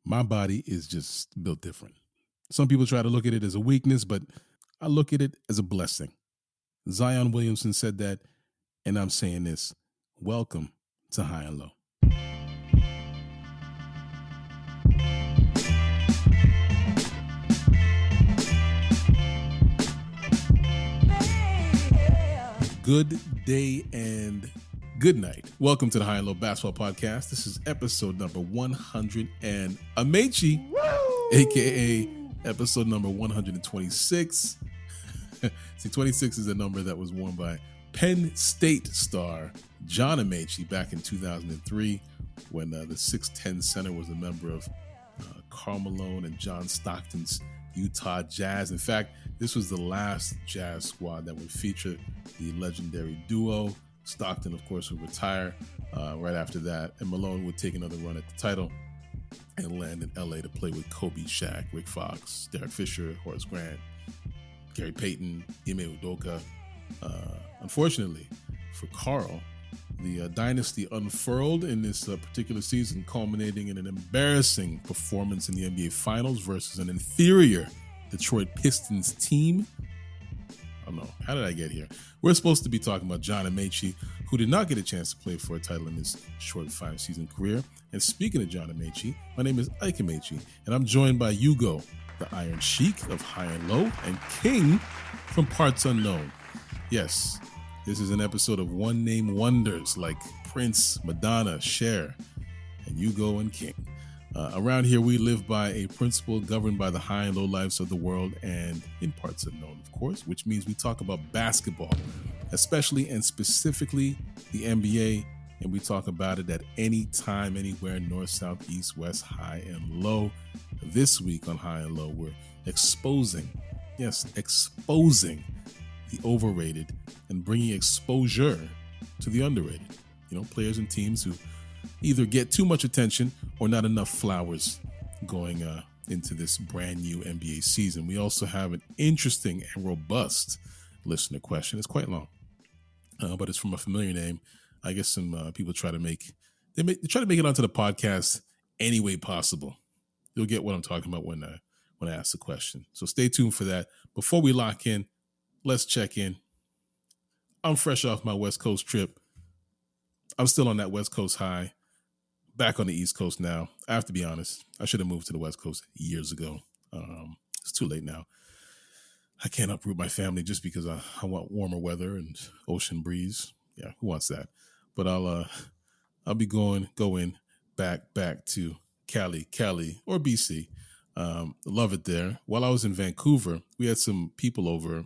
My body is just built different. Some people try to look at it as a weakness, but I look at it as a blessing. Zion Williamson said that, and I'm saying this. Welcome to High and Low. Good day and good night. Welcome to the High and Low Basketball Podcast. This is episode number 100 and Amaechi, aka episode number 126. See, 26 is a number that was worn by Penn State star John Amaechi back in 2003 when the 6'10 center was a member of Karl Malone and John Stockton's Utah Jazz. In fact, this was the last Jazz squad that would feature the legendary duo. Stockton, of course, would retire right after that, and Malone would take another run at the title and land in LA to play with Kobe, Shaq, Rick Fox, Derek Fisher, Horace Grant, Gary Payton, Ime Udoka. Unfortunately for Karl, the dynasty unfurled in this particular season, culminating in an embarrassing performance in the NBA Finals versus an inferior Detroit Pistons team. I don't know. How did I get here? We're supposed to be talking about John Amaechi, who did not get a chance to play for a title in his short 5-season career. And speaking of John Amaechi, my name is Ike Amaechi, and I'm joined by Ugo, the Iron Sheik of High and Low, and King from Parts Unknown. Yes, this is an episode of one-name wonders like Prince, Madonna, Cher, and Ugo and King. Around here, we live by a principle governed by the high and low lives of the world and in Parts Unknown, of course, which means we talk about basketball, especially and specifically the NBA, and we talk about it at any time, anywhere, north, south, east, west, high and low. This week on High and Low, we're exposing the overrated and bringing exposure to the underrated. You know, players and teams who either get too much attention or not enough flowers going into this brand new NBA season. We also have an interesting and robust listener question. It's quite long, but it's from a familiar name. I guess some people try to make it onto the podcast any way possible. You'll get what I'm talking about when I ask the question. So stay tuned for that. Before we lock in, let's check in. I'm fresh off my West Coast trip. I'm still on that West Coast high. Back on the East Coast now. I have to be honest. I should have moved to the West Coast years ago. It's too late now. I can't uproot my family just because I want warmer weather and ocean breeze. Yeah, who wants that? But I'll be going back to Cali or BC. Love it there. While I was in Vancouver, we had some people over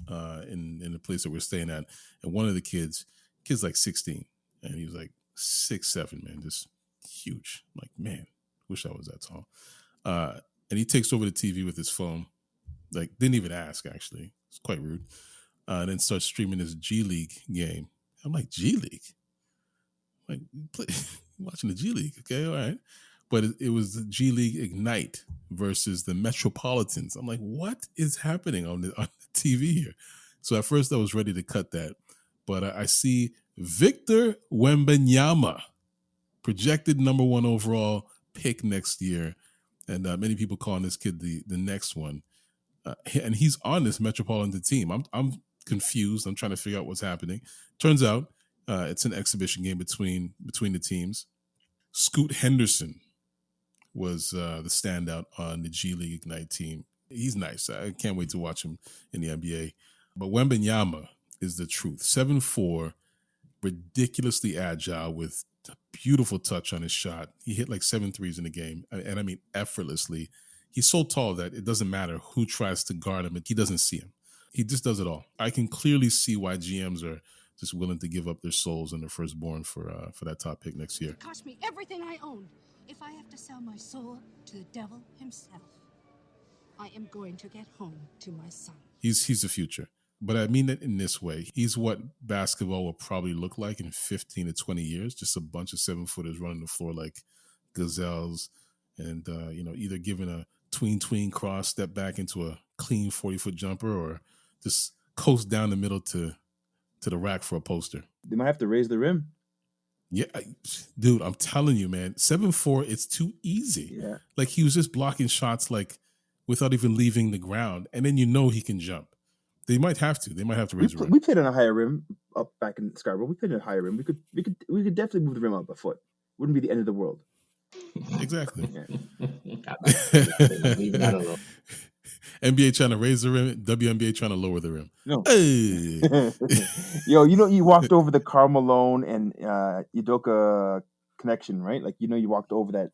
in the place that we're staying at, and one of the kid's like 16, and he was like 6'7", man, just huge. I'm like, man, wish I was that tall. And he takes over the TV with his phone, like didn't even ask, actually. It's quite rude. And then starts streaming his G League game. I'm like, G League? Like, watching the G League, okay, all right. But it was the G League Ignite versus the Metropolitans. I'm like, what is happening on the TV here? So at first I was ready to cut that. But I see Victor Wembanyama, projected number 1 overall pick next year. And many people calling this kid the next one. And he's on this Metropolitan team. I'm confused. I'm trying to figure out what's happening. Turns out it's an exhibition game between the teams. Scoot Henderson was the standout on the G League Ignite team. He's nice. I can't wait to watch him in the NBA. But Wembanyama is the truth. 7'4", ridiculously agile with a beautiful touch on his shot. He hit like 7 threes in the game, and I mean effortlessly. He's so tall that it doesn't matter who tries to guard him. He doesn't see him. He just does it all. I can clearly see why GMs are just willing to give up their souls and their firstborn for that top pick next year. It cost me everything I own. If I have to sell my soul to the devil himself, I am going to get home to my son. He's the future. But I mean it in this way. He's what basketball will probably look like in 15 to 20 years. Just a bunch of 7-footers running the floor like gazelles and, either giving a tween cross, step back into a clean 40-foot jumper, or just coast down the middle to the rack for a poster. They might have to raise the rim. Yeah, dude, I'm telling you, man, 7'4", it's too easy. Yeah. Like he was just blocking shots like without even leaving the ground, and then he can jump. They might have to. They might have to raise the rim. We played on a higher rim up back in Scarborough. We played on a higher rim. We could definitely move the rim up a foot. Wouldn't be the end of the world. Exactly. Yeah. Leaving that alone. NBA trying to raise the rim, WNBA trying to lower the rim. No. Hey. Yo, you walked over the Karl Malone and Udoka connection, right? Like, you walked over that.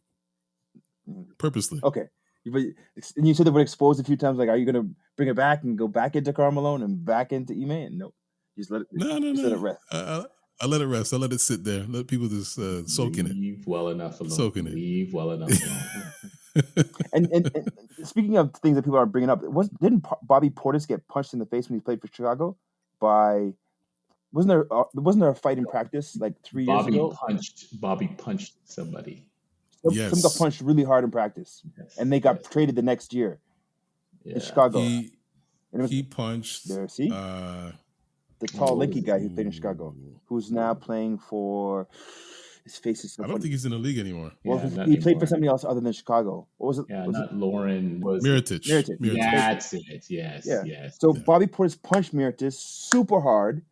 Purposely. Okay. And you said they would expose a few times. Like, are you going to bring it back and go back into Karl Malone and back into Ime? No. Just let it, No. let it rest. I let it rest. I let it sit there. Let people just soak in it. Leave well enough alone. Soak in it. Leave well enough alone. and speaking of things that people are bringing up, didn't Bobby Portis get punched in the face when he played for Chicago? Wasn't there a fight in practice like 3 years ago? Bobby punched somebody. Yes. Some got punched really hard in practice, and they got traded the next year in Chicago. He punched. There, see, the tall, lanky guy who played in Chicago, who's now playing for. His face is so I don't funny. think he's in the league anymore. Well, he played for somebody else other than Chicago. What was it? Yeah, was not it? Lauren. Mirotic. That's it. Yes. Yeah. Yes. So Bobby Portis punched Mirotic super hard.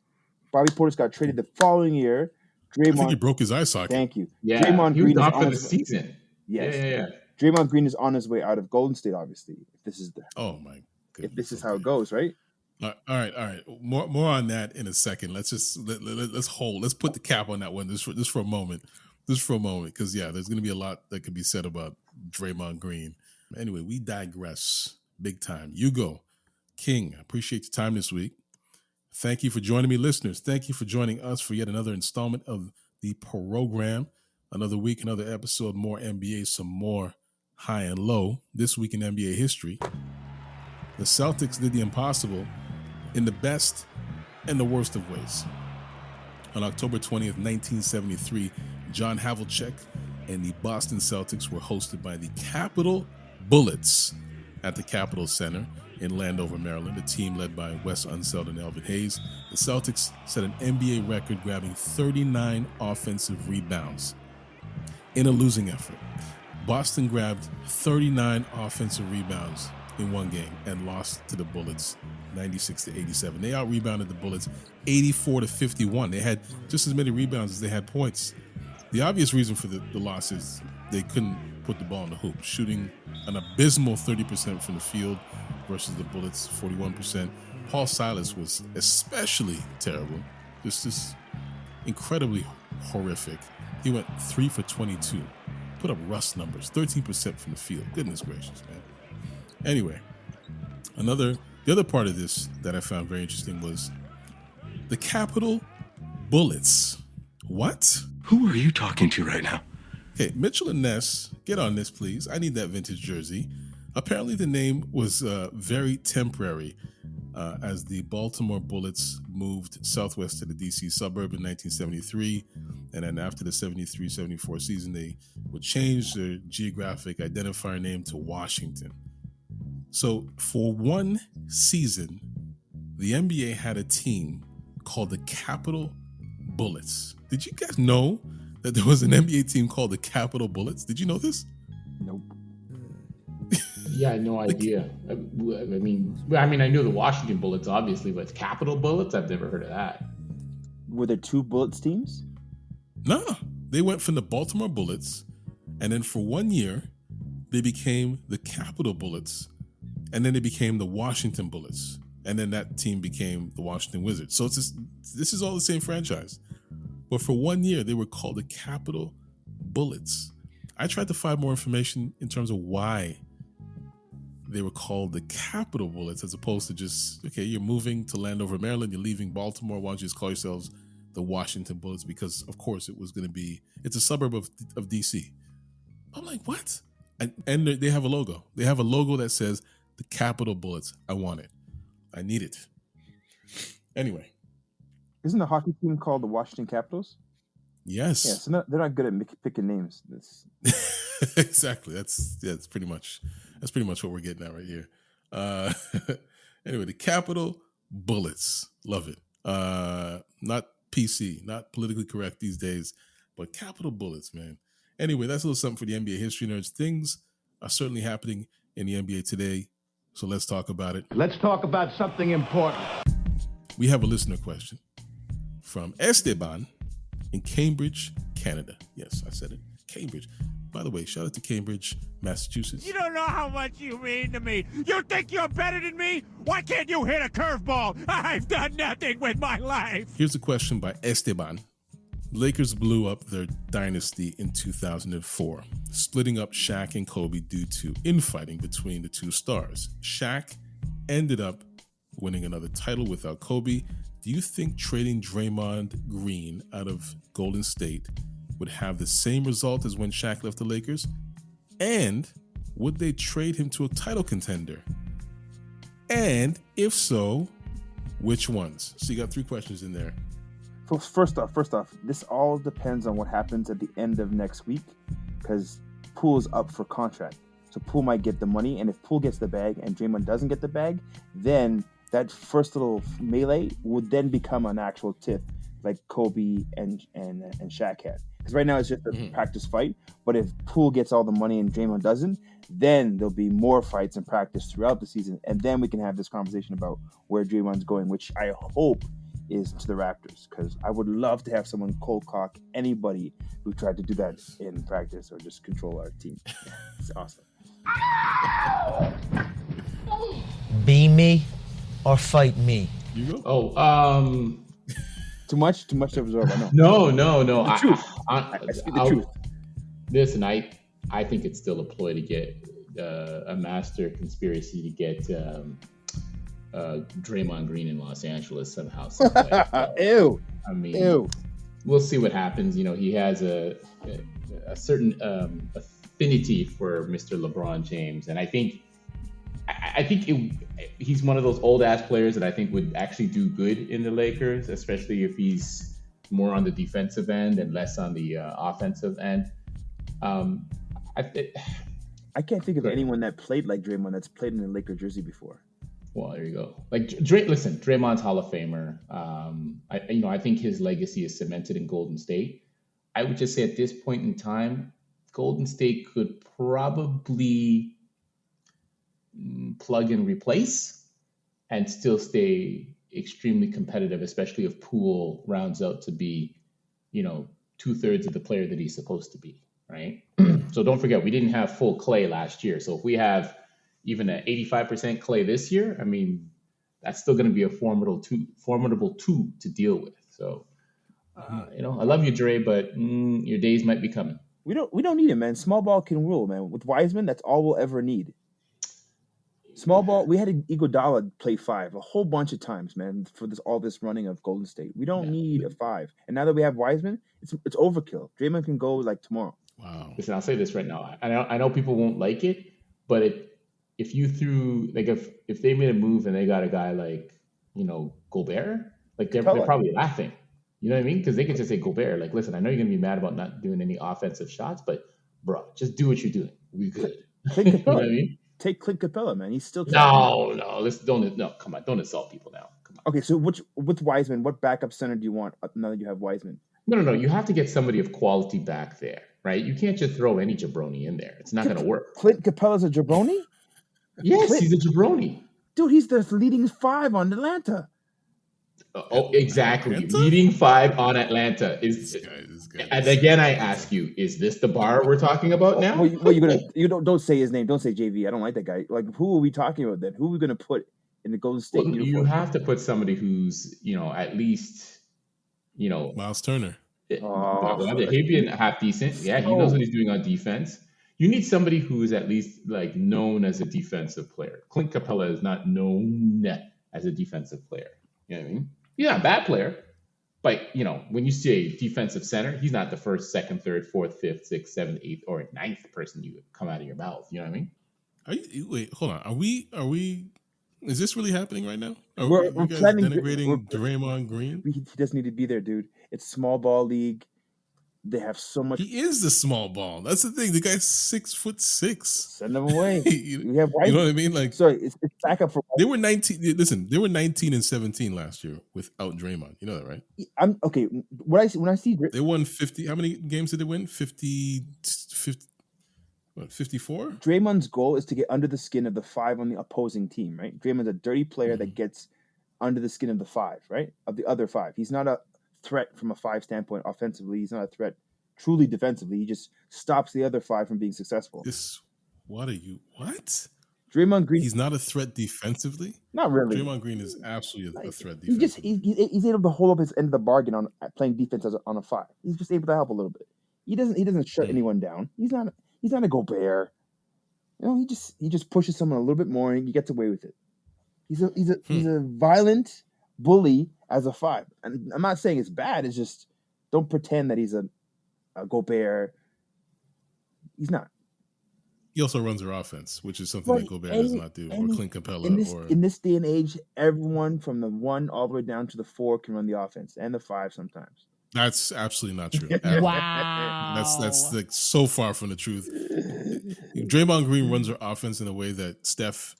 Bobby Portis got traded the following year. I think he broke his eye socket. Thank you. Yeah. Draymond Green is off on for the season. Yes. Yeah. Draymond Green is on his way out of Golden State. Obviously, if this is oh my goodness, if this is how it goes, right? All right. More on that in a second. Let's just let's hold. Let's put the cap on that one just for a moment. Because there's going to be a lot that could be said about Draymond Green. Anyway, we digress big time. Ugo, King, I appreciate your time this week. Thank you for joining me, listeners. Thank you for joining us for yet another installment of the program. Another week, another episode, more NBA, some more high and low. This week in NBA history, the Celtics did the impossible in the best and the worst of ways. On October 20th, 1973, John Havlicek and the Boston Celtics were hosted by the Capitol Bullets at the Capitol Center in Landover, Maryland, a team led by Wes Unseld and Elvin Hayes. The Celtics set an NBA record, grabbing 39 offensive rebounds in a losing effort. Boston grabbed 39 offensive rebounds in one game and lost to the Bullets 96-87. They out-rebounded the Bullets 84-51. They had just as many rebounds as they had points. The obvious reason for the loss is they couldn't put the ball in the hoop, shooting an abysmal 30% from the field versus the Bullets' 41%. Paul Silas was especially terrible, just incredibly horrific. He went 3 for 22, put up Russ numbers, 13% from the field. Goodness gracious, man. Anyway, the other part of this that I found very interesting was the Capitol Bullets. What? Who are you talking to right now? Okay, Mitchell and Ness, get on this, please. I need that vintage jersey. Apparently, the name was very temporary as the Baltimore Bullets moved southwest to the D.C. suburb in 1973. And then after the 73-74 season, they would change their geographic identifier name to Washington. So for one season, the NBA had a team called the Capitol Bullets. Did you guys know that there was an NBA team called the Capitol Bullets? Did you know this? Nope. Yeah, I had no idea. I mean, I knew the Washington Bullets, obviously, but Capitol Bullets, I've never heard of that. Were there two Bullets teams? No, they went from the Baltimore Bullets, and then for 1 year, they became the Capitol Bullets, and then they became the Washington Bullets, and then that team became the Washington Wizards. So this is all the same franchise. But for 1 year, they were called the Capitol Bullets. I tried to find more information in terms of why they were called the Capitol Bullets as opposed to just, okay, you're moving to Landover, Maryland, you're leaving Baltimore, why don't you just call yourselves the Washington Bullets? Because, of course, it was going to be, it's a suburb of D.C. I'm like, what? And they have a logo. They have a logo that says the Capitol Bullets. I want it. I need it. Anyway. Isn't the hockey team called the Washington Capitals? Yes. Yeah, so they're not good at picking names. Exactly. That's pretty much what we're getting at right here. Anyway, the Capitol Bullets. Love it. Not PC, not politically correct these days, But capital bullets, man. Anyway, that's a little something for the NBA history nerds. Things are certainly happening in the NBA today, so let's talk about it. Let's talk about something important. We have a listener question from Esteban in Cambridge, Canada. Yes, I said it. Cambridge. By the way, shout out to Cambridge, Massachusetts. You don't know how much you mean to me. You think you're better than me? Why can't you hit a curveball? I've done nothing with my life. Here's a question by Esteban. Lakers blew up their dynasty in 2004, splitting up Shaq and Kobe due to infighting between the two stars. Shaq ended up winning another title without Kobe. Do you think trading Draymond Green out of Golden State would have the same result as when Shaq left the Lakers? And would they trade him to a title contender? And if so, which ones? So you got 3 questions in there. So first off, this all depends on what happens at the end of next week, because Poole's up for contract. So Poole might get the money, and if Poole gets the bag and Draymond doesn't get the bag, then that first little melee would then become an actual tiff, like Kobe and Shaq had. Because right now it's just a practice fight. But if Poole gets all the money and Draymond doesn't, then there'll be more fights and practice throughout the season, and then we can have this conversation about where Draymond's going, which I hope is to the Raptors, because I would love to have someone cold cock anybody who tried to do that in practice or just control our team. Yeah, it's awesome. Be me or fight me. You go. Oh, Too much to absorb. I know. no. The truth. I speak the truth. Listen, I think it's still a ploy to get a master conspiracy to get Draymond Green in Los Angeles somehow. Ew. I mean, Ew. We'll see what happens. You know, he has a certain affinity for Mr. LeBron James, and I think he's one of those old ass players that I think would actually do good in the Lakers, especially if he's more on the defensive end and less on the offensive end. I can't think of anyone that played like Draymond that's played in a Laker jersey before. Well, there you go. Like Draymond's Hall of Famer. I think his legacy is cemented in Golden State. I would just say at this point in time, Golden State could probably plug and replace and still stay extremely competitive, especially if Poole rounds out to be, 2/3 of the player that he's supposed to be, right? So don't forget, we didn't have full Clay last year. So if we have even an 85% Clay this year, I mean, that's still going to be a formidable two to deal with. So, I love you, Dre, but your days might be coming. We don't need it, man. Small ball can rule, man. With Wiseman, that's all we'll ever need. Small ball, we had Iguodala play 5 a whole bunch of times, man, for all this running of Golden State. We don't need a 5. And now that we have Wiseman, it's overkill. Draymond can go like tomorrow. Wow. Listen, I'll say this right now. I know people won't like it, but if you threw, like, if they made a move and they got a guy like, Gobert, like they're probably laughing. You know what I mean? Because they could just say, Gobert, like, listen, I know you're going to be mad about not doing any offensive shots, but bro, just do what you're doing. We good. You know what I mean? Take Clint Capella, man. He's still No, come on, don't insult people now. Come on. Okay, so with Wiseman, what backup center do you want now that you have Wiseman? No. You have to get somebody of quality back there, right? You can't just throw any jabroni in there. It's not going to work. Clint Capella's a jabroni? Yes, he's a jabroni. Dude, he's the leading 5 on Atlanta. Oh, exactly. Atlanta? Leading 5 on Atlanta is. And again, I ask you: is this the bar we're talking about now? Well, don't say his name. Don't say JV. I don't like that guy. Like, who are we talking about then? Who are we going to put in the Golden State uniform? You have to put somebody who's at least Miles Turner. He'd be half decent. Yeah, he knows what he's doing on defense. You need somebody who is at least like known as a defensive player. Clint Capella is not known as a defensive player. You know what I mean? He's not a bad player, but when you say defensive center, he's not the first, second, third, fourth, fifth, sixth, seventh, eighth, or ninth person you come out of your mouth. You know what I mean? Wait, hold on. Are we? Is this really happening right now? We're guys planning denigrating Draymond Green? He doesn't need to be there, dude. It's small ball league. They have so much. He is the small ball. That's the thing. The guy's 6'6". Send them away. you have know what I mean? Like, sorry, it's backup for. They were 19. Listen, they were 19 and 17 last year without Draymond. You know that, right? I'm okay. When I see they won 50. How many games did they win? 54? Draymond's goal is to get under the skin of the 5 on the opposing team, right? Draymond's a dirty player that gets under the skin of the 5, right? Of the other 5. He's not a threat from a 5 standpoint offensively. He's not a threat truly defensively. He just stops the other 5 from being successful. What? Draymond Green. He's not a threat defensively? Not really. Draymond Green is absolutely a threat defensively. He's able to hold up his end of the bargain on playing defense on a 5. He's just able to help a little bit. He doesn't shut anyone down. He's not a Gobert. You know, he just pushes someone a little bit more and he gets away with it. He's a violent bully as a 5. And I'm not saying it's bad. It's just don't pretend that he's a Gobert. He's not. He also runs their offense, which is something that Gobert does not do, or Clint Capella. In this day and age, everyone from the 1 all the way down to the 4 can run the offense, and the 5 sometimes. That's absolutely not true. Wow. That's like so far from the truth. Draymond Green runs their offense in a way that Steph,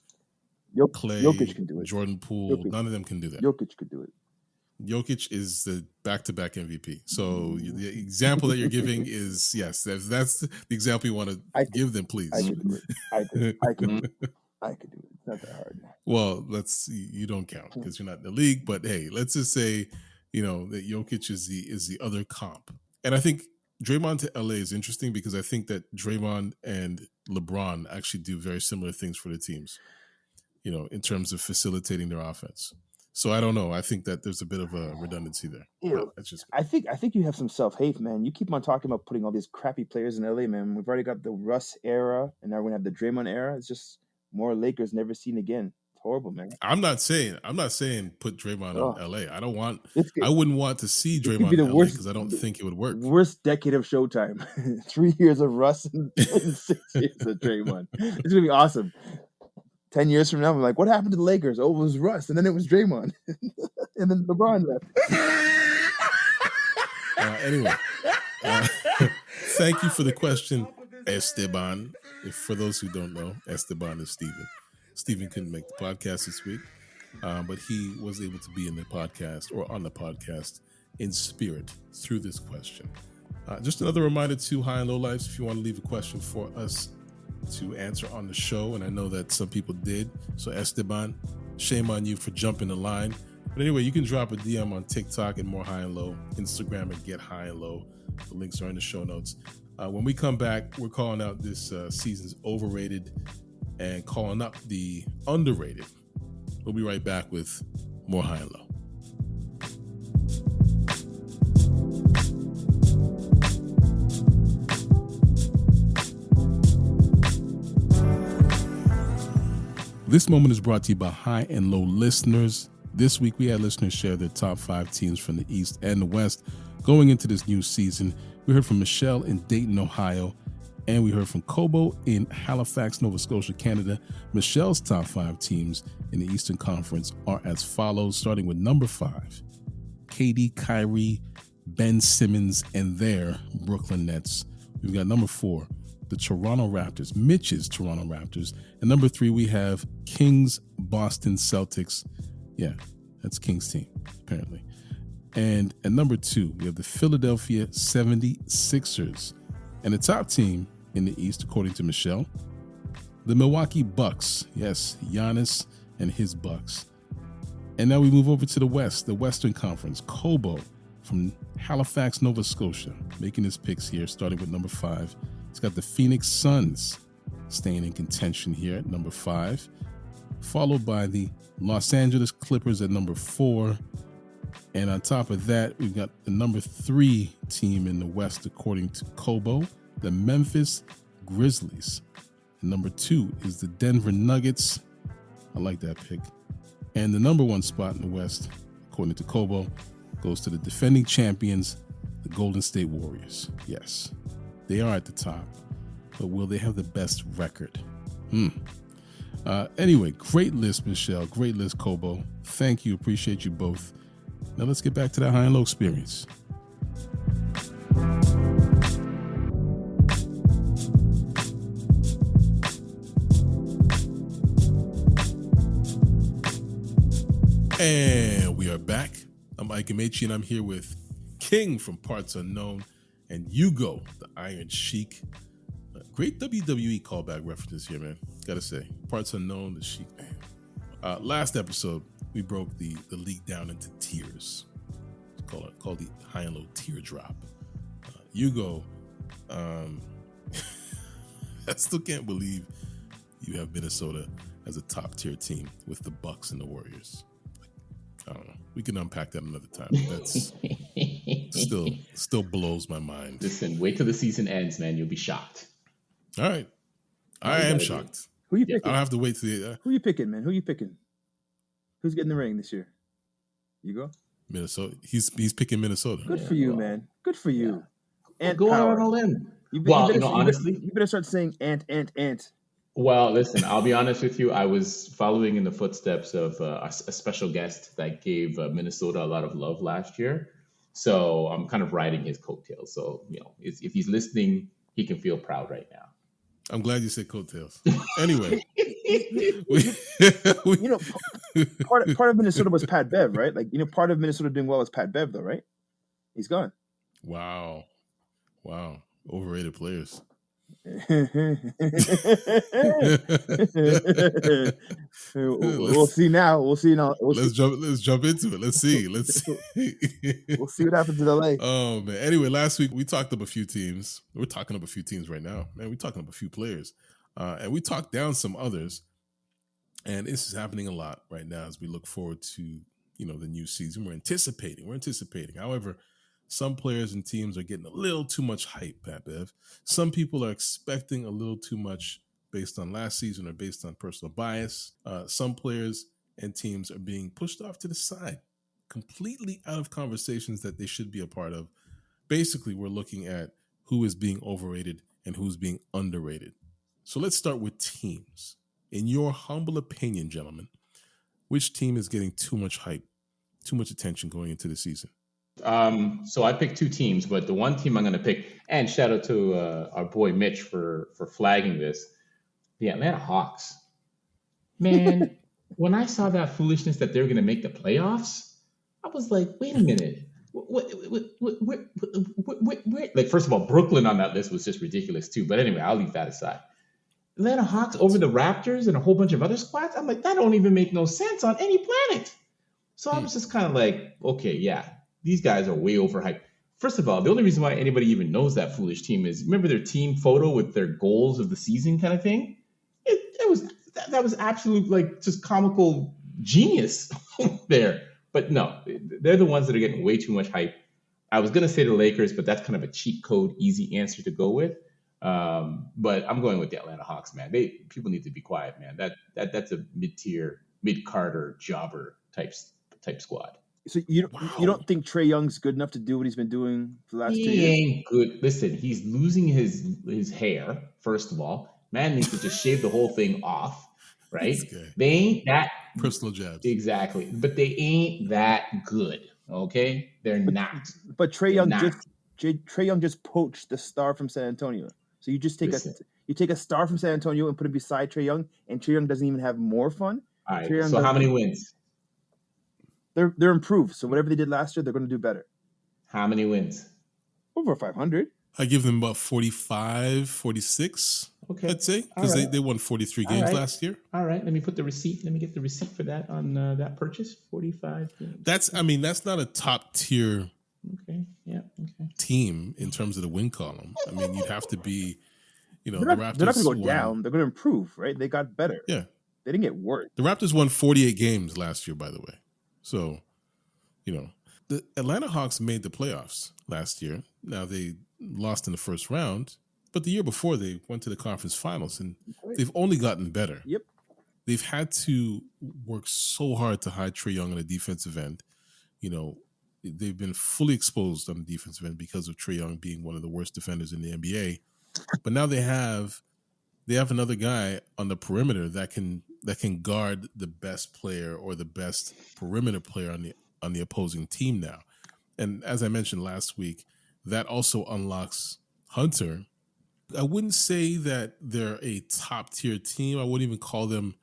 Clay, Jokic can do it. Jordan Poole, none of them can do that. Jokic could do it. Jokic is the back-to-back MVP. So the example that you're giving is, yes, that's the example you want to give them, please. I could do it. I could do it. It's not that hard. Well, you don't count because you're not in the league. But hey, let's just say, that Jokic is the other comp. And I think Draymond to LA is interesting because I think that Draymond and LeBron actually do very similar things for the teams, in terms of facilitating their offense. So I don't know. I think that there's a bit of a redundancy there. That's just. I think you have some self-hate, man. You keep on talking about putting all these crappy players in LA, man. We've already got the Russ era, and now we're gonna have the Draymond era. It's just more Lakers never seen again. It's horrible, man. I'm not saying put Draymond on LA. I wouldn't want to see Draymond in LA because I don't think it would work. Worst decade of Showtime. 3 years of Russ and 6 years of Draymond. It's gonna be awesome. 10 years from now, I'm like, what happened to the Lakers? Oh, it was Russ, and then it was Draymond, and then LeBron left. Anyway, thank you for the question, Esteban. For those who don't know, Esteban is Steven. Steven couldn't make the podcast this week, but he was able to be in the podcast or on the podcast in spirit through this question. Just another reminder to High and Low Lives, if you want to leave a question for us to answer on the show, and I know that some people did. So Esteban, shame on you for jumping the line. But anyway, you can drop a DM on TikTok at More High and Low, Instagram at Get High and Low. The links are in the show notes. When we come back, we're calling out this season's overrated and calling up the underrated. We'll be right back with More High and Low. This moment is brought to you by High and Low listeners. This week, we had listeners share their top 5 teams from the East and the West going into this new season. We heard from Michelle in Dayton, Ohio, and we heard from Kobo in Halifax, Nova Scotia, Canada. Michelle's top 5 teams in the Eastern Conference are as follows, starting with number 5, KD, Kyrie, Ben Simmons, and their Brooklyn Nets. We've got number 4, the Toronto Raptors, Mitch's Toronto Raptors. And number 3, we have Kings, Boston Celtics. Yeah, that's Kings' team, apparently. And at number 2, we have the Philadelphia 76ers. And the top team in the East, according to Michelle, the Milwaukee Bucks. Yes, Giannis and his Bucks. And now we move over to the West, the Western Conference. Kobo from Halifax, Nova Scotia, making his picks here, starting with number 5. It's got the Phoenix Suns staying in contention here at number 5, followed by the Los Angeles Clippers at number 4. And on top of that, we've got the number 3 team in the West, according to Kobo, the Memphis Grizzlies. And number 2 is the Denver Nuggets. I like that pick. And the number 1 spot in the West, according to Kobo, goes to the defending champions, the Golden State Warriors. Yes, they are at the top, but will they have the best record? Anyway, great list, Michelle. Great list, Kobo. Thank you. Appreciate you both. Now let's get back to that High and Low experience. And we are back. I'm Ike Amaechi, and I'm here with King from Parts Unknown and Ugo, the Iron Sheik. Great WWE callback references here, man. Gotta say, Parts Unknown, the Sheik, man. Last episode, we broke the league down into tiers. It's called the high and low teardrop. Ugo, I still can't believe you have Minnesota as a top tier team with the Bucks and the Warriors. I don't know. We can unpack that another time. But that's still blows my mind. Listen, wait till the season ends, man. You'll be shocked. All right. I am shocked. Who you picking? I'll have to wait till the Who you picking, man? Who you picking? Who's getting the ring this year? You go? Minnesota. He's picking Minnesota. Good for you, man. Good for you. And go power. out on a limb. Honestly, you better start saying ant. Well, listen, I'll be honest with you. I was following in the footsteps of a special guest that gave Minnesota a lot of love last year. So I'm kind of riding his coattails. So, if he's listening, he can feel proud right now. I'm glad you said coattails. Anyway. Part of Minnesota was Pat Bev, right? Part of Minnesota doing well was Pat Bev, though, right? He's gone. Wow. Overrated players. We'll see now. Let's jump into it. Let's see. We'll see what happens in LA. Oh man. Anyway, last week we talked up a few teams. We're talking up a few teams right now, man. We're talking up a few players, and we talked down some others. And this is happening a lot right now as we look forward to the new season. We're anticipating. However, some players and teams are getting a little too much hype, Pat Bev. Some people are expecting a little too much based on last season or based on personal bias. Some players and teams are being pushed off to the side, completely out of conversations that they should be a part of. Basically, we're looking at who is being overrated and who's being underrated. So let's start with teams. In your humble opinion, gentlemen, which team is getting too much hype, too much attention going into the season? So I picked two teams, but the one team I'm going to pick, and shout out to our boy Mitch for flagging this, the Atlanta Hawks. Man, when I saw that foolishness that they were going to make the playoffs, I was like, wait a minute. Like, first of all, Brooklyn on that list was just ridiculous too. But anyway, I'll leave that aside. Atlanta Hawks over the Raptors and a whole bunch of other squads. I'm like, that don't even make no sense on any planet. So I was just kind of like, okay, yeah. These guys are way overhyped. First of all, the only reason why anybody even knows that foolish team is, remember their team photo with their goals of the season kind of thing? That was absolute, like, just comical genius there. But no, they're the ones that are getting way too much hype. I was going to say the Lakers, but that's kind of a cheat code, easy answer to go with. But I'm going with the Atlanta Hawks, man. People need to be quiet, man. That's a mid-tier, mid-Carter jobber type squad. So you don't think Trae Young's good enough to do what he's been doing for the last 2 years? He ain't good. Listen, he's losing his hair, first of all. Man needs to just shave the whole thing off, right? They ain't that personal jabs. Exactly. But they ain't that good. Okay? They're not. But Trae Young just poached the star from San Antonio. So you just take a star from San Antonio and put it beside Trae Young, and Trae Young doesn't even have more fun. All right. So how many wins? They're improved. So whatever they did last year, they're going to do better. How many wins? Over 500. I give them about 45, 46, okay. I'd say, because they won 43 games last year. All right. Let me put the receipt. Let me get the receipt for that on that purchase. 45 games. That's not a top tier team in terms of the win column. I mean, you'd have to be, the Raptors. They're not going to go won, down. They're going to improve, right? They got better. Yeah. They didn't get worse. The Raptors won 48 games last year, by the way. So, the Atlanta Hawks made the playoffs last year. Now, they lost in the first round, but the year before they went to the conference finals, and they've only gotten better. Yep. They've had to work so hard to hide Trae Young on the defensive end. They've been fully exposed on the defensive end because of Trae Young being one of the worst defenders in the NBA. But now they have another guy on the perimeter that can guard the best player or the best perimeter player on the opposing team now. And as I mentioned last week, that also unlocks Hunter. I wouldn't say that they're a top tier team. I wouldn't even call them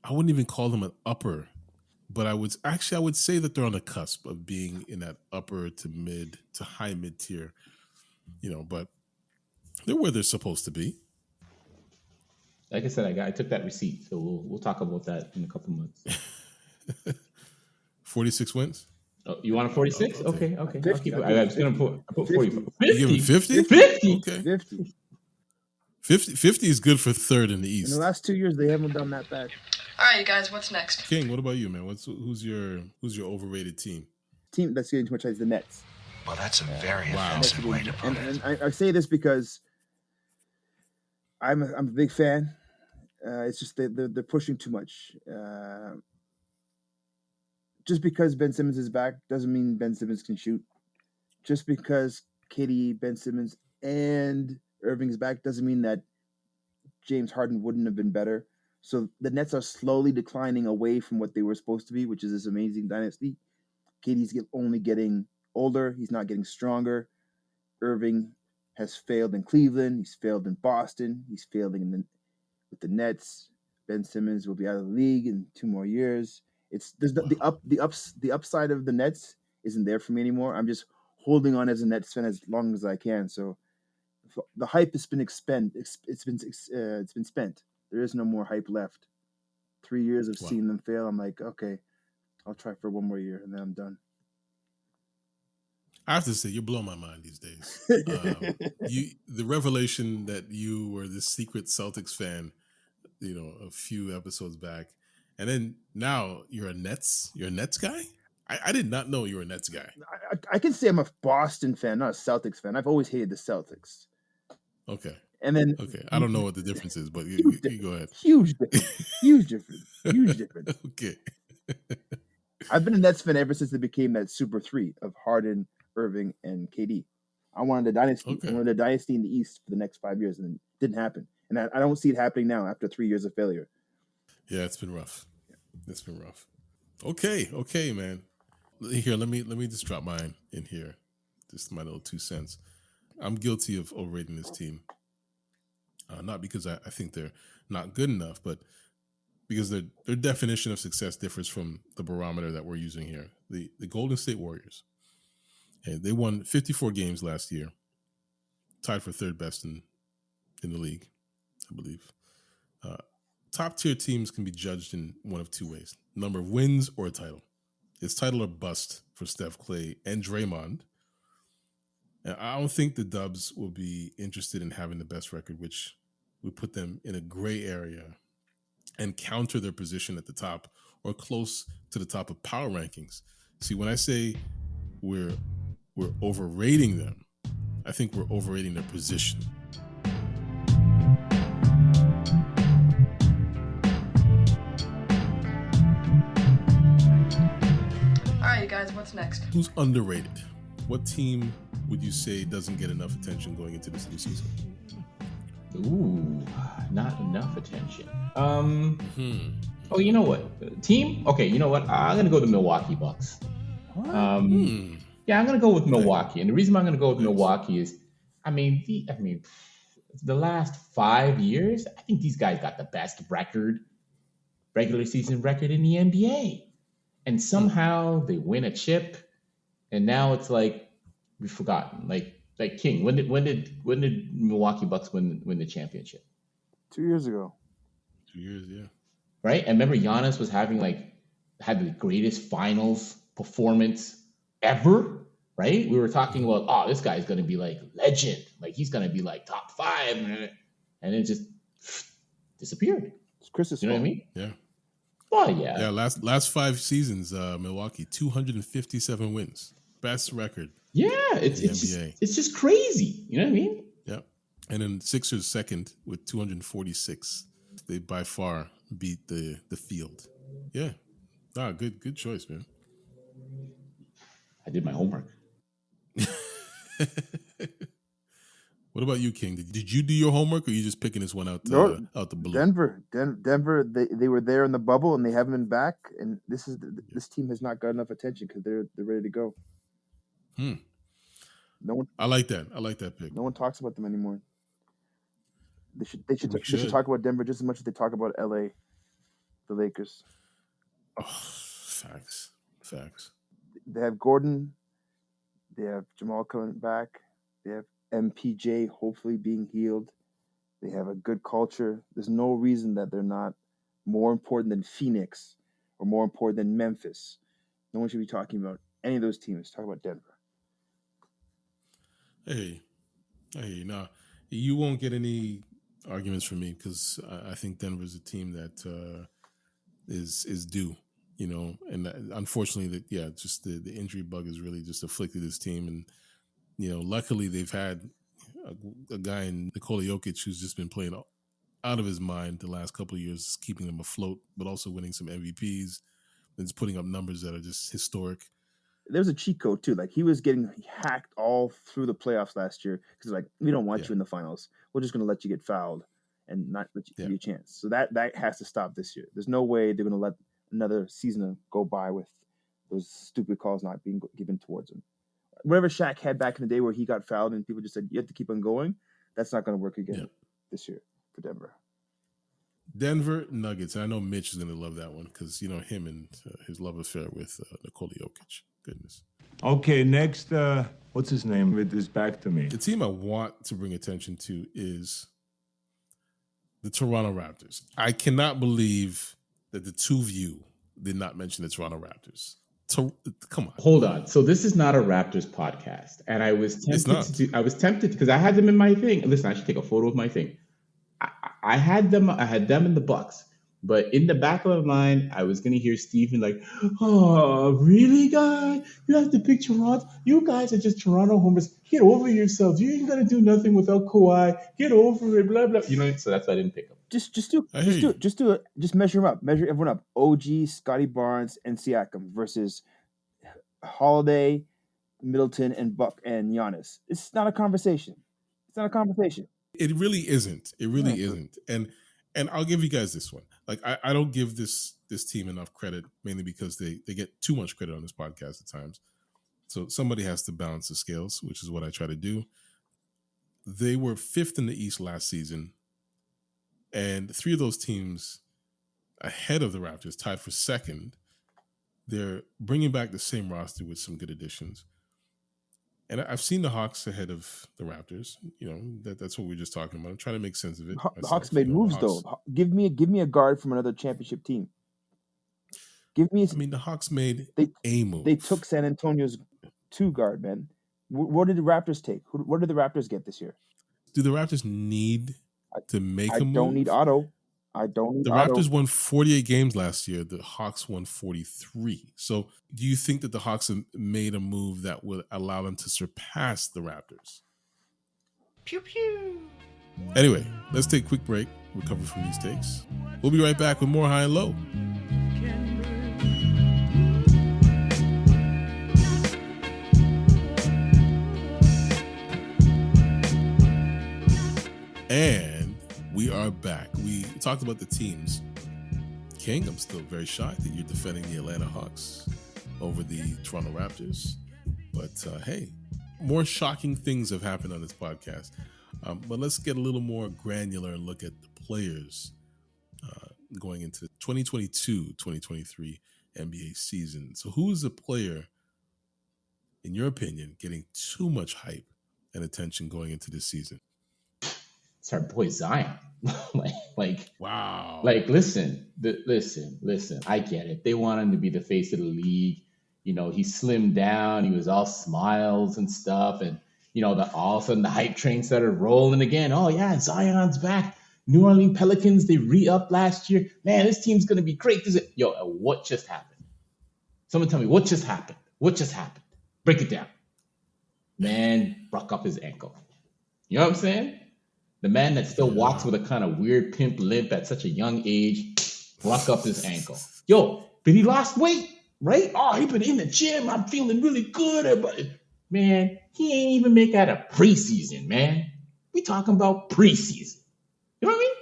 an upper but I would say that they're on the cusp of being in that upper to mid to high mid tier, but they're where they're supposed to be. Like I said, I took that receipt, so we'll talk about that in a couple months. 46 wins. Oh, you want a 46? Okay. I'll keep it. I was going to put 40. 50. You give it 50? 50. Okay. 50. 50 is good for third in the East. In the last 2 years, they haven't done that bad. All right, you guys, what's next? King, what about you, man? Who's your overrated team? Team that's getting too much is the Nets. Well, that's a very offensive way to put it. And I say this because I'm a big fan. It's just they're pushing too much. Just because Ben Simmons is back doesn't mean Ben Simmons can shoot. Just because KD, Ben Simmons, and Irving's back doesn't mean that James Harden wouldn't have been better. So the Nets are slowly declining away from what they were supposed to be, which is this amazing dynasty. KD's only getting older. He's not getting stronger. Irving has failed in Cleveland. He's failed in Boston. He's failing with the Nets. Ben Simmons will be out of the league in 2 more years. The upside of the Nets isn't there for me anymore. I'm just holding on as a Nets fan as long as I can. So the hype has been it's been spent. There is no more hype left. 3 years of seeing them fail. I'm like, okay, I'll try for 1 more year and then I'm done. I have to say, you blow my mind these days. The revelation that you were this secret Celtics fan, a few episodes back, and then now you're a Nets guy. I did not know you were a Nets guy. I can say I'm a Boston fan, not a Celtics fan. I've always hated the Celtics. Okay. And then I don't know what the difference is, but you go ahead. Huge difference. Okay. I've been a Nets fan ever since they became that super three of Harden, Irving, and KD. I wanted a dynasty. Okay. I wanted a dynasty in the East for the next 5 years, and it didn't happen. And I don't see it happening now after 3 years of failure. Yeah, it's been rough. It's been rough. Okay, man. Here, let me just drop mine in here. Just my little 2 cents. I'm guilty of overrating this team. Not because I think they're not good enough, but because their definition of success differs from the barometer that we're using here. The Golden State Warriors. And they won 54 games last year, tied for third best in the league, I believe. Top tier teams can be judged in one of 2 ways: number of wins or a title. It's title or bust for Steph, Clay, and Draymond. And I don't think the Dubs will be interested in having the best record, which would put them in a gray area and counter their position at the top or close to the top of power rankings. See, when I say we're overrating them, I think we're overrating their position. All right, you guys, what's next? Who's underrated? What team would you say doesn't get enough attention going into this new season? Ooh, not enough attention. Oh, you know what? Team? Okay, you know what? I'm gonna go the Milwaukee Bucks. Yeah, I'm gonna go with Milwaukee, and the reason I'm gonna go with Milwaukee is, the last 5 years, I think these guys got the best regular season record in the NBA, and somehow they win a chip, and now it's like we've forgotten. Like King, when did Milwaukee Bucks win the championship? 2 years ago. 2 years, yeah. Right? And remember, Giannis was had the greatest finals performance ever, right? We were talking about, this guy's going to be like legend. Like he's going to be like top 5. And it just disappeared. It's Chris's fault. You know what I mean? Yeah. Oh, yeah. Yeah, last 5 seasons, Milwaukee, 257 wins. Best record. Yeah, it's just crazy. You know what I mean? Yeah. And then Sixers second with 246. They by far beat the field. Yeah. Good choice, man. I did my homework. What about you, King? Did you do your homework, or are you just picking this one out the blue? Denver. They were there in the bubble, and they haven't been back. And this team has not got enough attention because they're ready to go. No one. I like that pick. No one talks about them anymore. They should talk about Denver just as much as they talk about LA, the Lakers. Oh, Facts. They have Gordon. They have Jamal coming back. They have MPJ hopefully being healed. They have a good culture. There's no reason that they're not more important than Phoenix or more important than Memphis. No one should be talking about any of those teams. Talk about Denver. Hey, now you won't get any arguments from me because I think Denver's a team that is due. And unfortunately, just the injury bug has really just afflicted this team. And luckily they've had a guy in Nikola Jokic who's just been playing out of his mind the last couple of years, keeping them afloat, but also winning some MVPs and just putting up numbers that are just historic. There's a cheat code too. Like he was getting hacked all through the playoffs last year because we don't want you in the finals. We're just going to let you get fouled and not let you give you a chance. So that has to stop this year. There's no way they're going to let another season go by with those stupid calls not being given towards him. Whatever Shaq had back in the day where he got fouled and people just said, you have to keep on going. That's not going to work again this year for Denver. Denver Nuggets. And I know Mitch is going to love that one because, him and his love affair with Nikola Jokic. Goodness. Okay, next, what's his name? With this back to me. The team I want to bring attention to is the Toronto Raptors. I cannot believe that the two of you did not mention the Toronto Raptors. Come on. Hold on. So this is not a Raptors podcast, and I was tempted because I had them in my thing. Listen, I should take a photo of my thing. I had them in the Bucks, but in the back of my mind, I was gonna hear Steven like, "Oh, really, guy? You have to pick Toronto. You guys are just Toronto homers. Get over yourselves. You ain't gonna do nothing without Kawhi. Get over it. Blah blah." So that's why I didn't pick them. Just measure them up. Measure everyone up. OG, Scotty Barnes, and Siakam versus Holiday, Middleton, and Buck and Giannis. It's not a conversation. It really isn't. It really isn't. And I'll give you guys this one. Like I don't give this team enough credit, mainly because they get too much credit on this podcast at times. So somebody has to balance the scales, which is what I try to do. They were 5th in the East last season. And 3 of those teams ahead of the Raptors, tied for 2nd. They're bringing back the same roster with some good additions. And I've seen the Hawks ahead of the Raptors. That's what we were just talking about. I'm trying to make sense of it. The Hawks made moves, though. Give me a guard from another championship team. The Hawks made a move. They took San Antonio's 2 guard, man. What did the Raptors take? What did the Raptors get this year? Do the Raptors need to make a move? I don't need Otto. The Raptors won 48 games last year. The Hawks won 43. So do you think that the Hawks have made a move that would allow them to surpass the Raptors? Pew pew. Anyway, let's take a quick break, recover from these takes. We'll be right back with more High and Low. And we are back. We talked about the teams. King, I'm still very shocked that you're defending the Atlanta Hawks over the Toronto Raptors. But hey, more shocking things have happened on this podcast. But let's get a little more granular and look at the players going into the 2022-2023 NBA season. So who is the player, in your opinion, getting too much hype and attention going into this season? It's our boy Zion. Wow. Listen. I get it. They want him to be the face of the league. He slimmed down. He was all smiles and stuff. And, all of a sudden the hype train started rolling again. Oh, yeah, Zion's back. New Orleans Pelicans, they re-upped last year. Man, this team's going to be great. What just happened? Someone tell me, what just happened? Break it down. Man broke up his ankle. You know what I'm saying? The man that still walks with a kind of weird pimp limp at such a young age broke up his ankle. But he lost weight, right? Oh, he been in the gym. I'm feeling really good. Man, he ain't even make out of preseason, man. We talking about preseason. You know what I mean?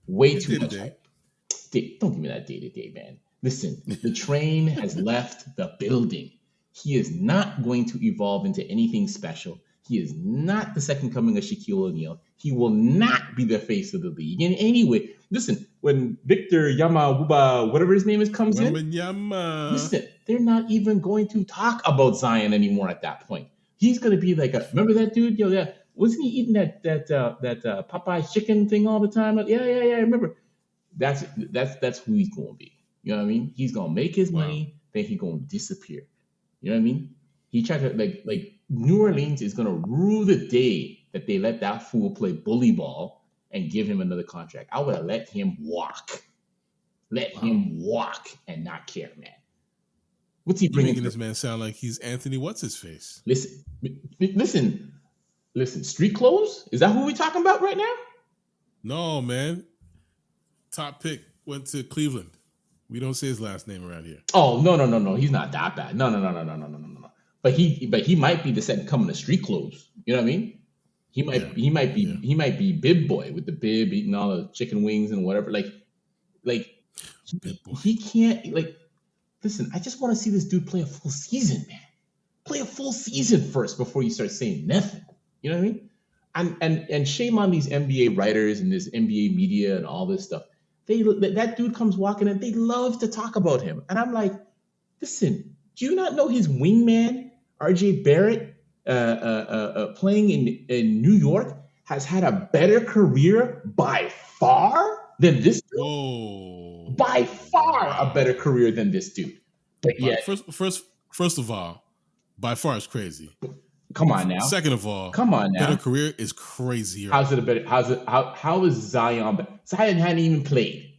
Way too much hype. Don't give me that day-to-day, man. Listen, the train has left the building. He is not going to evolve into anything special. He is not the second coming of Shaquille O'Neal. He will not be the face of the league in any way. Listen, when Victor Yama, whatever his name is, comes in, listen, they're not even going to talk about Zion anymore at that point. He's going to be like, remember that dude? Yo, yeah, wasn't he eating that Popeye chicken thing all the time? Yeah, I remember. That's who he's going to be. You know what I mean? He's going to make his money, then he's going to disappear. You know what I mean? He tried to like New Orleans is going to rue the day that they let that fool play bully ball and give him another contract. I would have let him walk. Let him walk and not care, man. What's he bringing? Making this man sound like he's Anthony What's-His-Face. Listen. Street clothes? Is that who we talking about right now? No, man. Top pick went to Cleveland. We don't say his last name around here. Oh, no. He's not that bad. No. But he might be the second coming of street clothes. You know what I mean? He might be Bib Boy with the bib, eating all the chicken wings and whatever. He can't listen, I just want to see this dude play a full season, man. Play a full season first before you start saying nothing. You know what I mean? And shame on these NBA writers and this NBA media and all this stuff. That dude comes walking in, they love to talk about him. And I'm like, listen, do you not know his wingman, RJ Barrett, playing in New York, has had a better career by far than this dude? Whoa. By far a better career than this dude. But yet, first of all, by far is crazy. Come on now. Second of all, come on now. Better career is crazier. How is Zion? Zion hadn't even played.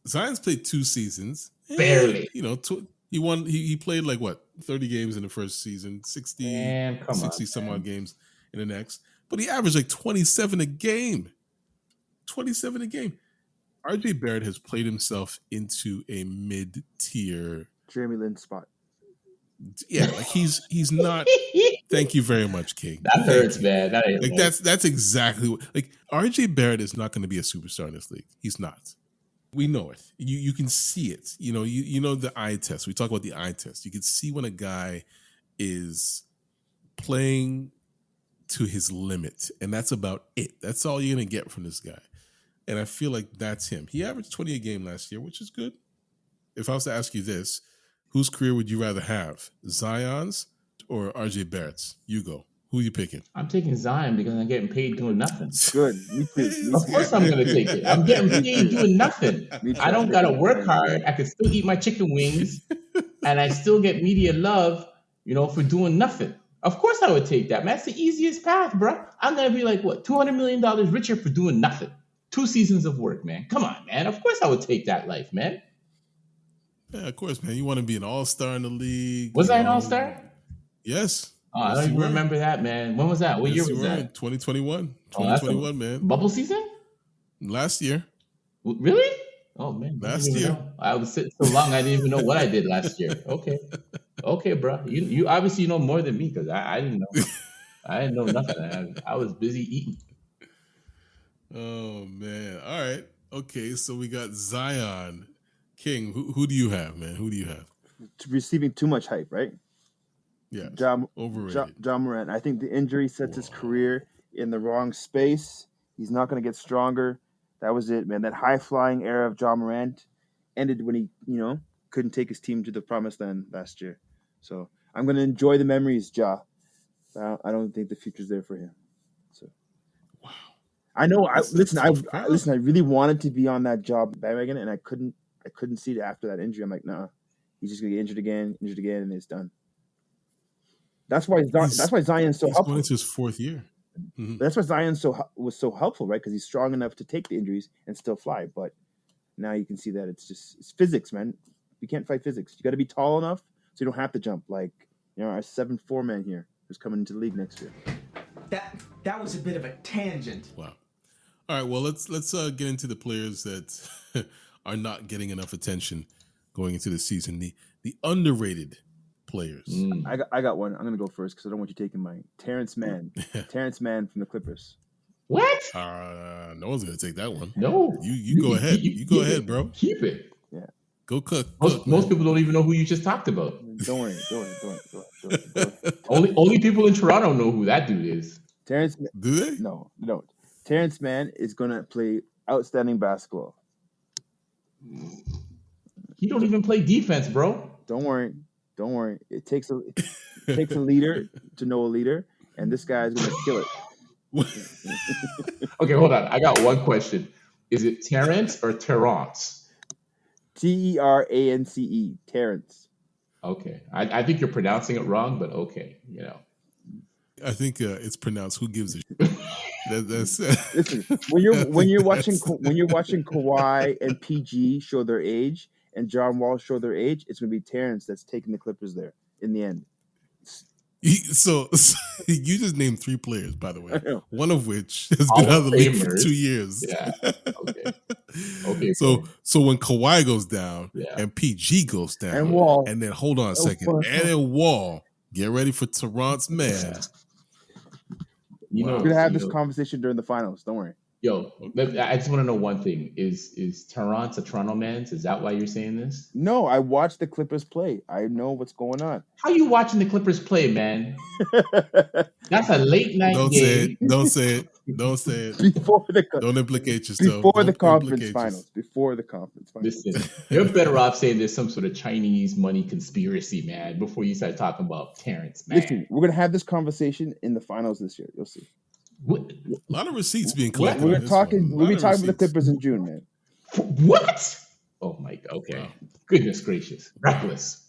Zion's played 2 seasons. Barely. He won. He played 30 games in the first season, 60 some odd games in the next. But he averaged 27 a game. 27 a game. RJ Barrett has played himself into a mid-tier Jeremy Lin spot. Yeah, he's not. Thank you very much, King. That hurts, man. That ain't that's exactly what. RJ Barrett is not going to be a superstar in this league. He's not. We know it. You can see it. You know the eye test. We talk about the eye test. You can see when a guy is playing to his limit, and that's about it. That's all you're going to get from this guy. And I feel like that's him. He averaged 20 a game last year, which is good. If I was to ask you this, whose career would you rather have, Zion's or RJ Barrett's? Ugo, who are you picking? I'm taking Zion because I'm getting paid doing nothing. Good. Me too. Of course I'm going to take it. I'm getting paid doing nothing. I don't got to work hard. I can still eat my chicken wings, and I still get media love, for doing nothing. Of course I would take that, man. That's the easiest path, bro. I'm going to be $200 million richer for doing nothing. 2 seasons of work, man. Come on, man. Of course I would take that life, man. Yeah, of course, man. You want to be an all-star in the league. Was I an all-star? Yes. Oh, I don't even remember that, man. When was that? What year was that? 2021. 2021, man. Bubble season? Last year. Really? Oh, man. Last year. I was sitting so long, I didn't even know what I did last year. Okay, bro. You obviously know more than me because I didn't know. I didn't know nothing. I was busy eating. Oh, man. All right. Okay, so we got Zion. King, who do you have, man? Who do you have? Receiving too much hype, right? Yeah. Overrated. John Morant. I think the injury sets his career in the wrong space. He's not going to get stronger. That was it, man. That high-flying era of John Morant ended when he, couldn't take his team to the promised land last year. So I'm going to enjoy the memories, Ja. I don't think the future's there for him. So, wow. I know. I really wanted to be on that job bandwagon, and I couldn't see it after that injury. I'm like, nah, he's just gonna get injured again, and it's done. That's why Zion's so helpful. It's his 4th year. Mm-hmm. That's why Zion was so helpful, right? Because he's strong enough to take the injuries and still fly. But now you can see that it's physics, man. You can't fight physics. You got to be tall enough so you don't have to jump. Like our 7'4" man here who's coming into the league next year. That was a bit of a tangent. Wow. All right. Well, let's get into the players that are not getting enough attention going into the season. The underrated players. I got one. I'm gonna go first because I don't want you taking mine. Terrence Mann. Terrence Mann from the Clippers. What? No one's gonna take that one. No. You go ahead. You go ahead, bro. Keep it. Yeah. Go cook. Most people don't even know who you just talked about. Don't worry. Only people in Toronto know who that dude is. Terrence, Do they? no, they don't. Terrence Mann is gonna play outstanding basketball. He don't even play defense, bro. Don't worry. It takes a leader to know a leader, and this guy is gonna kill it. Okay, hold on. I got one question. Is it Terrence or Terrence? Terance. Terrence. Okay. I think you're pronouncing it wrong, but okay, I think it's pronounced "Who gives a shit." That's Listen, when you're watching Kawhi and PG show their age and John Wall show their age, it's gonna be Terrence that's taking the Clippers there in the end. So you just named 3 players, by the way. One of which has Hall been out of the league Famers. for 2 years. Yeah. Okay. So when Kawhi goes down and PG goes down, and Wall, and then hold on a second, and then Wall, get ready for Terrence Mann. We're gonna have this conversation during the finals. Don't worry. Yo, I just want to know one thing: is Terrence a Toronto man? Is that why you're saying this? No, I watched the Clippers play. I know what's going on. How you watching the Clippers play, man? That's a late night game. Don't say it. Don't implicate yourself. Before the conference finals. Listen, you're better off saying there's some sort of Chinese money conspiracy, man, before you start talking about Terrence, man. Listen, we're gonna have this conversation in the finals this year. You'll see. A lot of receipts being collected. We'll be talking about the Clippers in June, man. What? Oh my God. Okay. Wow. Goodness gracious. Reckless.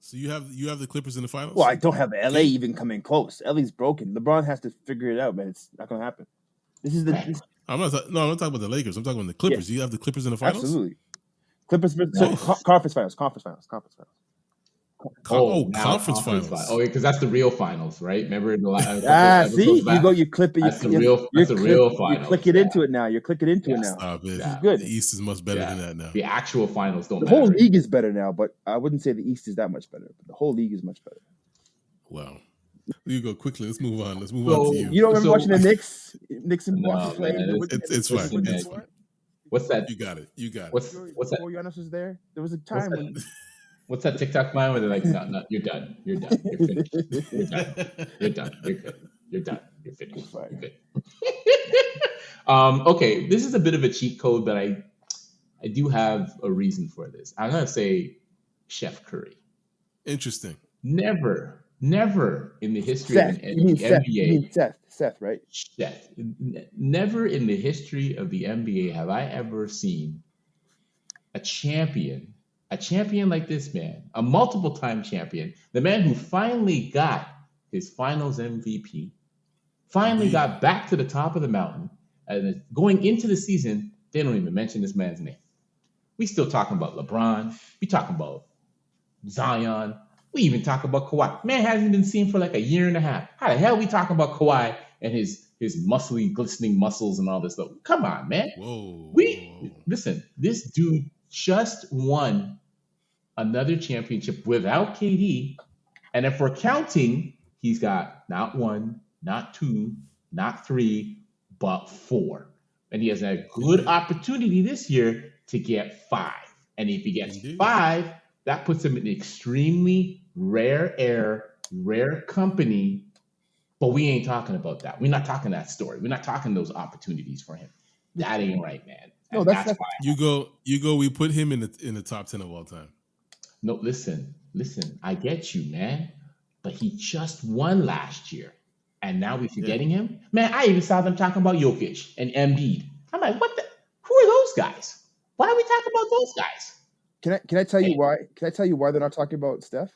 So you have the Clippers in the finals? Well, I don't have LA even coming close. LA's broken. LeBron has to figure it out, man. It's not gonna happen. I'm not talking about the Lakers. I'm talking about the Clippers. Yeah. You have the Clippers in the finals? Absolutely. Clippers conference finals. Conference finals. Conference finals. Oh, because that's the real finals, right? Remember the see, you clip it. That's the real finals. You click it into it now. You're clicking into it now. Stop it. This is good. The East is much better than that now. The actual finals don't matter. The whole league is better now, but I wouldn't say the East is that much better. But the whole league is much better. Wow. You go quickly. Let's move on. On to you. You don't remember watching the Knicks and Boston play? It's fine. What's that? You got it. What's that? Before Giannis was there, there was a time when. What's that TikTok line where they're like, no, you're done. You're finished. You're done. You're done. You're good. You're done. You're finished. You're good. Okay, this is a bit of a cheat code, but I do have a reason for this. I'm gonna say Chef Curry. Interesting. Never in the history of the NBA. You mean Seth, right? Seth. Never in the history of the NBA have I ever seen a champion like this man, a multiple-time champion, the man who finally got his finals MVP, finally got back to the top of the mountain, and going into the season, they don't even mention this man's name. We still talking about LeBron. We talking about Zion. We even talk about Kawhi. Man hasn't been seen for like a year and a half. How the hell we talking about Kawhi and his muscly, glistening muscles and all this stuff? Come on, man. Whoa. Listen, this dude just won another championship without KD. And if we're counting, he's got not 1, not 2, not 3, but 4. And he has a good opportunity this year to get 5. And if he gets 5, that puts him in extremely rare company. But we ain't talking about that. We're not talking that story. We're not talking those opportunities for him. That ain't right, man. No, that's why. You go. We put him in the top 10 of all time. No, listen. I get you, man. But he just won last year, and now we're forgetting him. Man, I even saw them talking about Jokic and Embiid. I'm like, what the? Who are those guys? Why are we talking about those guys? Can I tell you why? Can I tell you why they're not talking about Steph?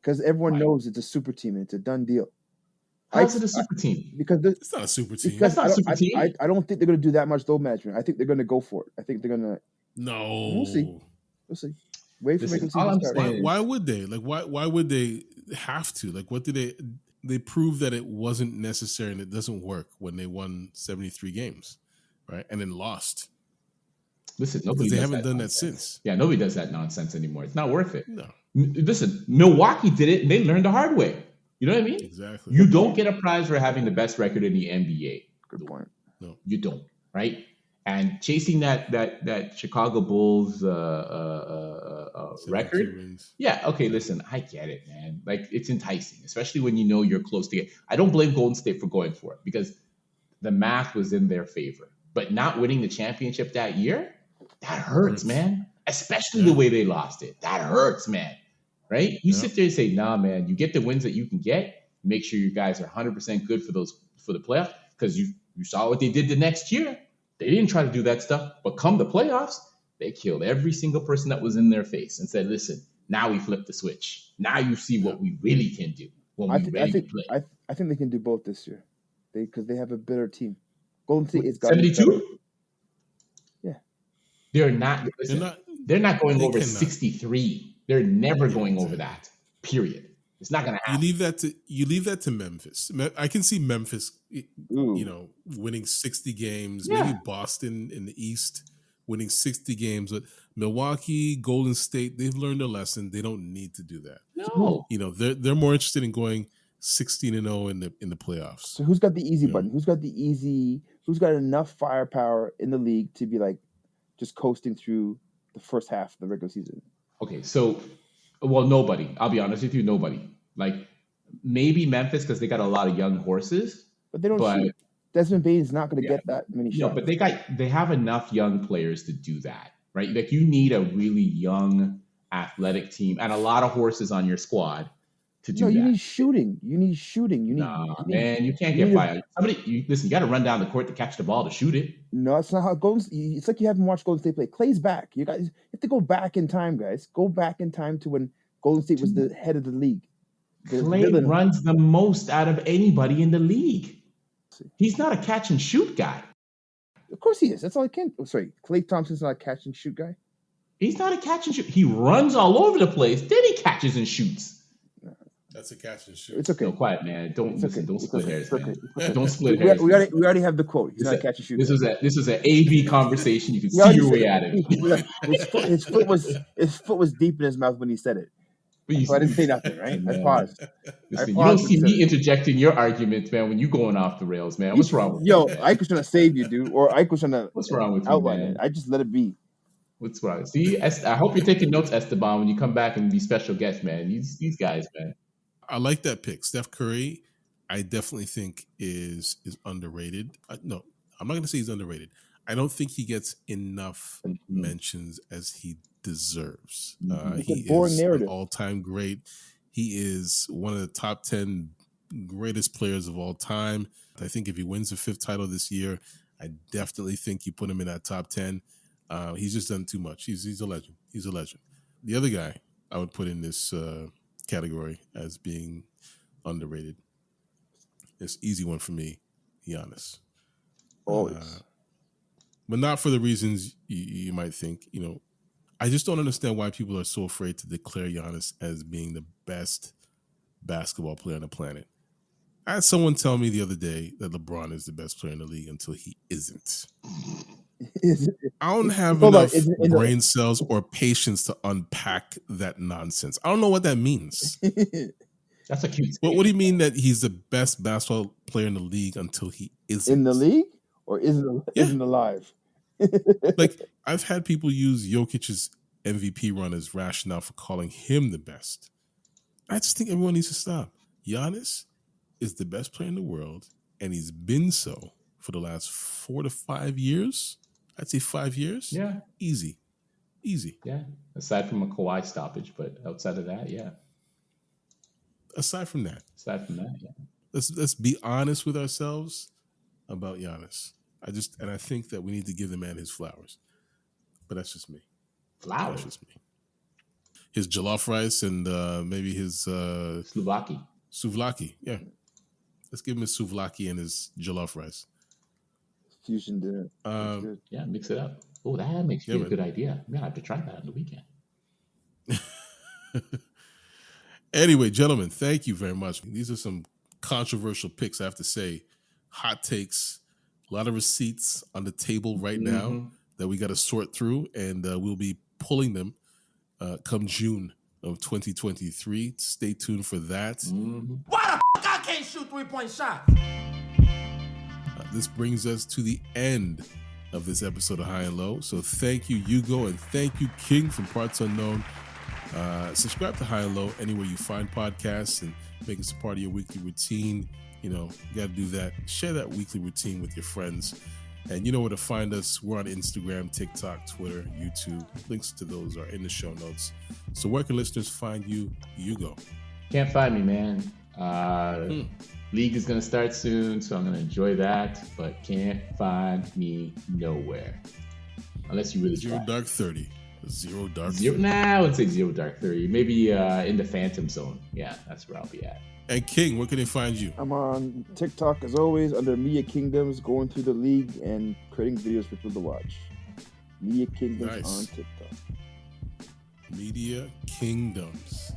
Because everyone knows it's a super team and it's a done deal. How's it a super team? Because it's not a super team. That's not a super team. I don't think they're going to do that much load management. I think they're going to go for it. I think they're going to. No. We'll see. Wait for making season. Why would they? Like, why would they have to? Like, what did they prove that it wasn't necessary and it doesn't work when they won 73 games, right? And then lost. Listen, they haven't done that since. Yeah, nobody does that nonsense anymore. It's not worth it. No. Listen, Milwaukee did it and they learned the hard way. You know what I mean? Exactly. You don't get a prize for having the best record in the NBA. Good point. No, you don't, right? And chasing that Chicago Bulls record. Wins. Yeah, okay, listen, I get it, man. Like, it's enticing, especially when you know you're close to it. I don't blame Golden State for going for it because the math was in their favor. But not winning the championship that year, that hurts, man. Especially the way they lost it. That hurts, man. Right? You sit there and say, nah, man, you get the wins that you can get. Make sure you guys are 100% good for the playoffs because you saw what they did the next year. They didn't try to do that stuff. But come the playoffs, they killed every single person that was in their face and said, listen, now we flip the switch. Now you see what we really can do when we ready to play. I think they can do both this year because they have a better team. Golden State is 72? Yeah. They're not going over 63. They're never going over that. Period. It's not going to happen. You leave that to Memphis. I can see Memphis, winning 60 games. Yeah. Maybe Boston in the East winning 60 games. But Milwaukee, Golden State, they've learned a lesson. They don't need to do that. No. They're more interested in going 16-0 in the playoffs. So who's got the easy button? Who's got enough firepower in the league to be like just coasting through the first half of the regular season? Okay, so nobody. I'll be honest with you, nobody. Like maybe Memphis because they got a lot of young horses, but they don't shoot. Desmond Bane is not going to get that many shots. No, but they have enough young players to do that, right? Like you need a really young, athletic team and a lot of horses on your squad to do that. You need shooting. Man, you can't get fired. You got to run down the court to catch the ball to shoot it. No, it's not how it goes. It's like you haven't watched Golden State play. Clay's back. You guys have to go back in time, guys. Go back in time to when Golden State was the head of the league. Clay runs the most out of anybody in the league. He's not a catch and shoot guy. Of course he is. That's all I can. Oh, sorry, Klay Thompson's not a catch and shoot guy. He's not a catch and shoot. He runs all over the place. Then he catches and shoots. That's a catch and shoot. It's okay. No, quiet, man. Don't split hairs, man. Okay. Don't split hairs. We already have the quote. He's not a catch and shoot. This was an AV conversation. You can see your way at it. His foot was deep in his mouth when he said it. So I didn't say nothing, right? I paused. Listen, you don't see me interjecting your arguments, man, when you going off the rails, man. What's wrong with you? Yo, Ike was trying to save you, dude. Or Ike was trying to What's wrong with you, outline man? it. I just let it be. What's wrong? See, I hope you're taking notes, Esteban, when you come back and be special guest, man. These guys, man. I like that pick. Steph Curry, I definitely think is underrated. No, I'm not going to say he's underrated. I don't think he gets enough mentions as he deserves. He is an all-time great. He is one of the top 10 greatest players of all time. I think if he wins the 5th title this year, I definitely think you put him in that top 10. He's just done too much. He's a legend. He's a legend. The other guy I would put in this category as being underrated. It's easy one for me, Giannis. Always. But not for the reasons you might think. I just don't understand why people are so afraid to declare Giannis as being the best basketball player on the planet. I had someone tell me the other day that LeBron is the best player in the league until he isn't. I don't have enough brain cells or patience to unpack that nonsense. I don't know what that means. That's a cute statement. What do you mean that he's the best basketball player in the league until he isn't? In the league or isn't alive? Like, I've had people use Jokic's MVP run as rationale for calling him the best. I just think everyone needs to stop. Giannis is the best player in the world, and he's been so for the last 4 to 5 years. I'd say 5 years. Yeah. Easy. Yeah. Aside from a Kawhi stoppage, but outside of that, yeah. Aside from that, yeah. Let's be honest with ourselves about Giannis. I think that we need to give the man his flowers. But that's just me. Flowers? That's just me. His jollof rice and maybe his... Souvlaki, yeah. Let's give him his souvlaki and his jollof rice. Fusion dinner. Yeah, mix it up. Oh, that makes me a good idea. Man, I have to try that on the weekend. Anyway, gentlemen, thank you very much. These are some controversial picks, I have to say. Hot takes, a lot of receipts on the table right now that we got to sort through, and we'll be pulling them come June of 2023. Stay tuned for that. Why the fuck I can't shoot 3-point shots? This brings us to the end of this episode of High and Low. So thank you, Ugo, and thank you, King from Parts Unknown. Subscribe to High and Low anywhere you find podcasts and make us a part of your weekly routine. You know, you got to do that. Share that weekly routine with your friends. And you know where to find us. We're on Instagram, TikTok, Twitter, YouTube. Links to those are in the show notes. So where can listeners find you, Ugo? Can't find me, man. League is going to start soon, so I'm going to enjoy that. But can't find me nowhere. Unless you really Zero try. Dark 30. Zero Dark 30. Nah, I would say Zero Dark 30. Maybe in the Phantom Zone. Yeah, that's where I'll be at. And King, where can they find you? I'm on TikTok as always under Media Kingdoms, going through the league and creating videos for people to watch. Media Kingdoms on TikTok. Media Kingdoms.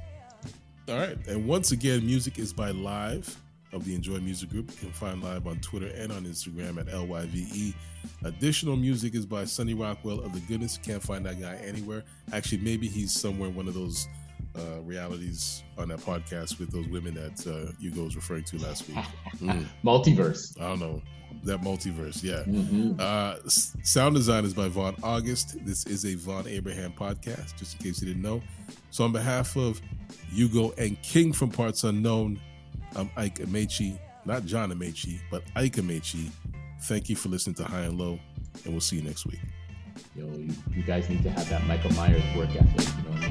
All right. And once again, music is by Live of the Enjoy Music Group. You can find Live on Twitter and on Instagram at LYVE. Additional music is by Sonny Rockwell of The Goodness. You can't find that guy anywhere. Actually, maybe he's somewhere in one of those realities on that podcast with those women that Hugo was referring to last week. Multiverse. I don't know. That multiverse, yeah. Mm-hmm. Sound design is by Vonn+Abrahamm. This is a Vonn+Abrahamm podcast, just in case you didn't know. So on behalf of Hugo and King from Parts Unknown, I'm Ike Amaechi, not John Amaechi, but Ike Amaechi. Thank you for listening to High and Low, and we'll see you next week. Yo, you guys need to have that Michael Myers work ethic. You know what I mean?